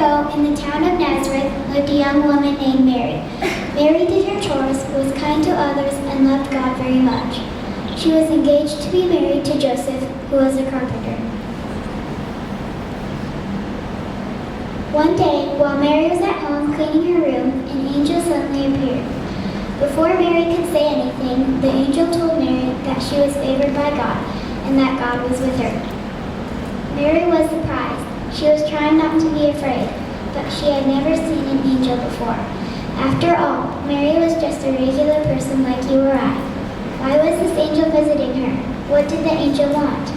ago, in the town of Nazareth, lived a young woman named Mary. Mary did her chores, was kind to others, and loved God very much. She was engaged to be married to Joseph, who was a carpenter. One day, while Mary was at home cleaning her room, an angel suddenly appeared. Before Mary could say anything, the angel told Mary that she was favored by God, and that God was with her. Mary was surprised. She was trying not to be afraid, but she had never seen an angel before. After all, Mary was just a regular person like you or I. Why was this angel visiting her? What did the angel want?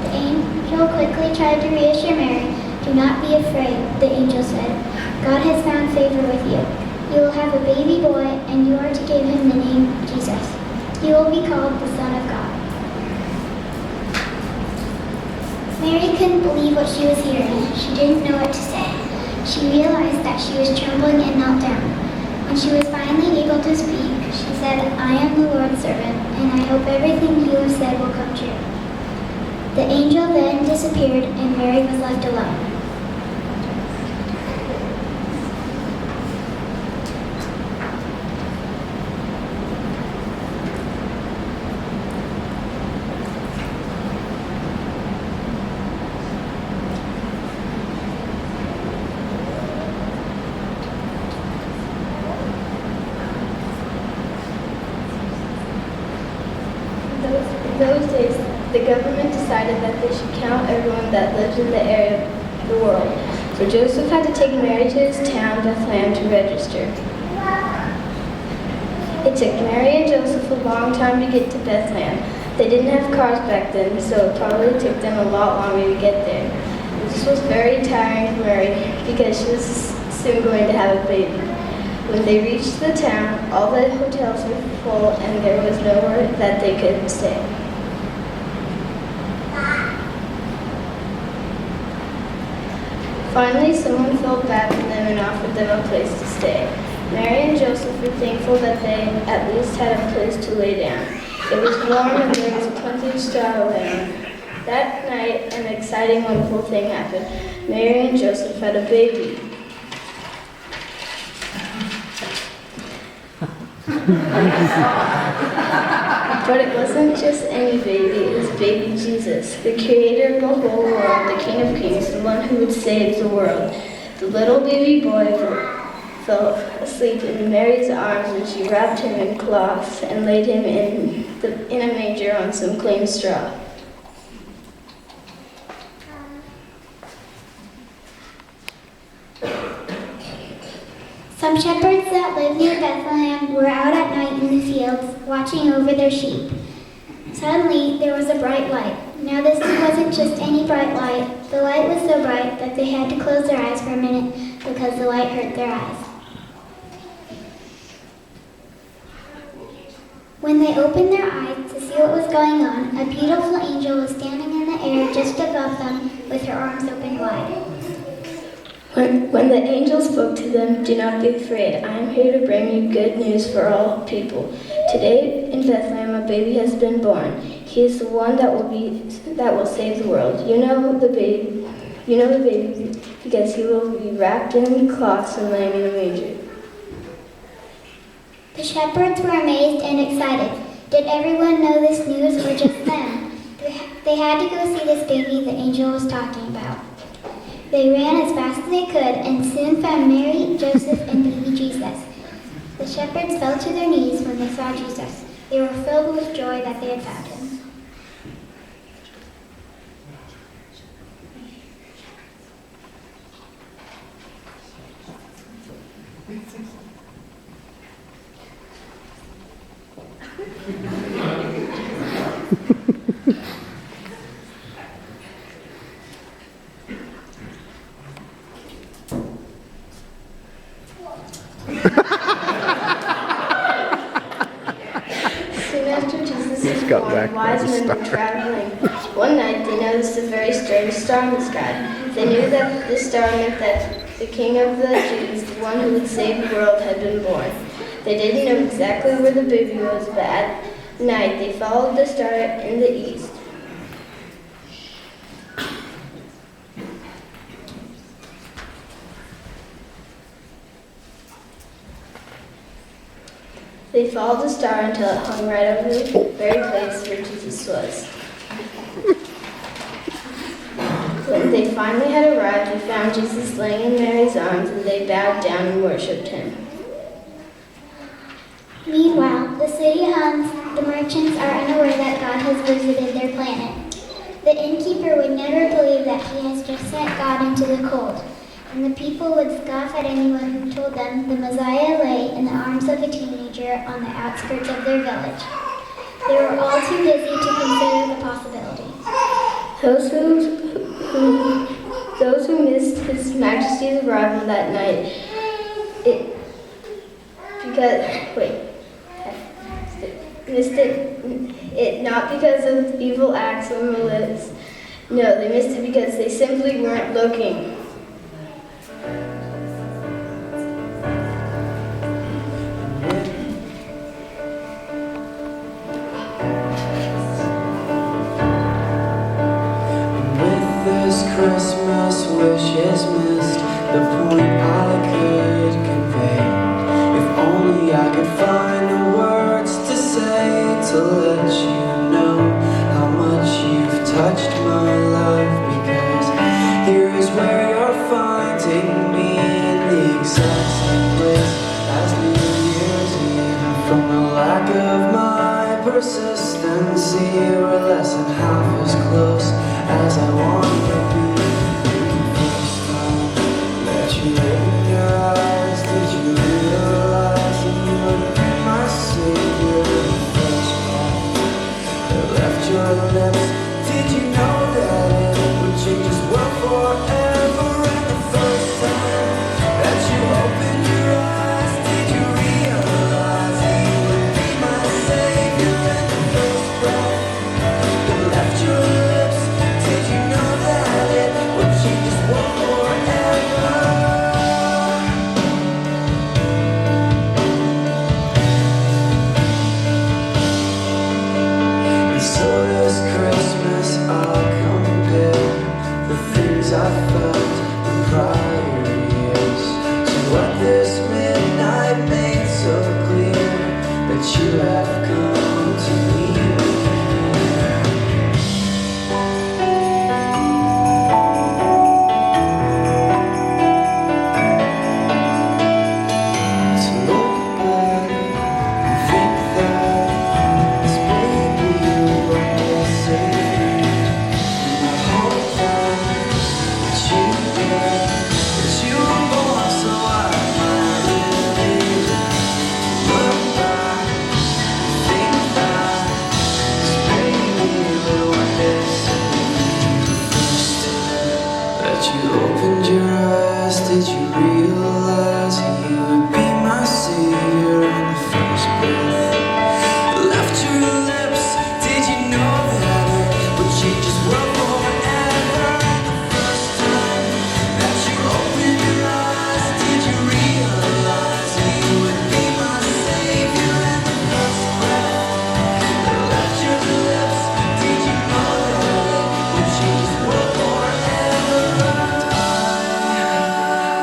The angel quickly tried to reassure Mary. Do not be afraid, the angel said. God has found favor with you. You will have a baby boy, and you are to give him the name Jesus. He will be called the Son of God. Mary couldn't believe what she was hearing. She didn't know what to say. She realized that she was trembling and knelt down. When she was finally able to speak, she said, I am the Lord's servant, and I hope everything you have said will come true. The angel then disappeared, and Mary was left alone. In those days, the government decided that they should count everyone that lived in the area of the world. So Joseph had to take Mary to his town, Bethlehem, to register. It took Mary and Joseph a long time to get to Bethlehem. They didn't have cars back then, so it probably took them a lot longer to get there. This was very tiring for Mary because she was soon going to have a baby. When they reached the town, all the hotels were full and there was nowhere that they could stay. Finally, someone felt bad for them and offered them a place to stay. Mary and Joseph were thankful that they at least had a place to lay down. It was warm and there was plenty of straw to lay on. That night, an exciting, wonderful thing happened. Mary and Joseph had a baby. But it wasn't just any baby, it was baby Jesus, the creator of the whole world, the King of Kings, the one who would save the world. The little baby boy fell asleep in Mary's arms, and she wrapped him in cloths and laid him in a manger on some clean straw. Some shepherds that lived near Bethlehem were out at night in the fields, watching over their sheep. Suddenly, there was a bright light. Now this wasn't just any bright light. The light was so bright that they had to close their eyes for a minute because the light hurt their eyes. When they opened their eyes to see what was going on, a beautiful angel was standing in the air just above them with her arms open wide. When the angel spoke to them, do not be afraid. I am here to bring you good news for all people. Today in Bethlehem a baby has been born. He is the one that will save the world. You know the baby because he will be wrapped in cloths and laying in a manger. The shepherds were amazed and excited. Did everyone know this news or just them? They had to go see this baby the angel was talking about. They ran as fast as they could and soon found Mary, Joseph, and baby Jesus. The shepherds fell to their knees when they saw Jesus. They were filled with joy that they had found him. Wise men were traveling. One night they noticed a very strange star in the sky. They knew that this star meant that the King of the Jews, the one who would save the world, had been born. They didn't know exactly where the baby was, but at night they followed the star in the east. They followed the star until it hung right over the very place where Jesus was. When they finally had arrived, they found Jesus laying in Mary's arms, and they bowed down and worshipped him. Meanwhile, the city hums, the merchants are unaware that God has visited their planet. The innkeeper would never believe that he has just sent God into the cold, and the people would scoff at anyone who told them the Messiah lay in the arms of a teenager on the outskirts of their village. They were all too busy to consider the possibility. Those who missed His Majesty's arrival that night, missed it not because of evil acts or malice. No, they missed it because they simply weren't looking. Christmas wish is missed, the point I could convey. If only I could find the words to say to let you know how much you've touched my life. Because here is where you're finding me, in the exact same place as New Year's Eve. From the lack of my persistency, we're less than half as close as I want to be. Did you open your eyes? Did you realize that you would be my savior in the first place? That left your lips. Did you know that it would change this world forever? And the first time that you opened your eyes, did you realize that you would be my savior in the first breath? That left your lips. Did you know that it would change this world forever? So this Christmas I'll compare the things I felt in prior years to what this midnight made so clear, that you have come to me. To look back and think that this baby will save me. I hope that you did, that you were born so I might really look back and think that this baby will one day save me. The first time that you opened your eyes, did you realize you would be my savior in the first breath? Left your lips, did you know that it would change this world forever? And the first time that you opened your eyes, did you realize you would be my savior in the first breath? Left your lips, did you know that it would change this world forever? And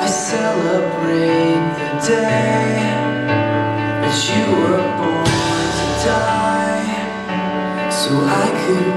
I celebrate the day that you were born to die, so I could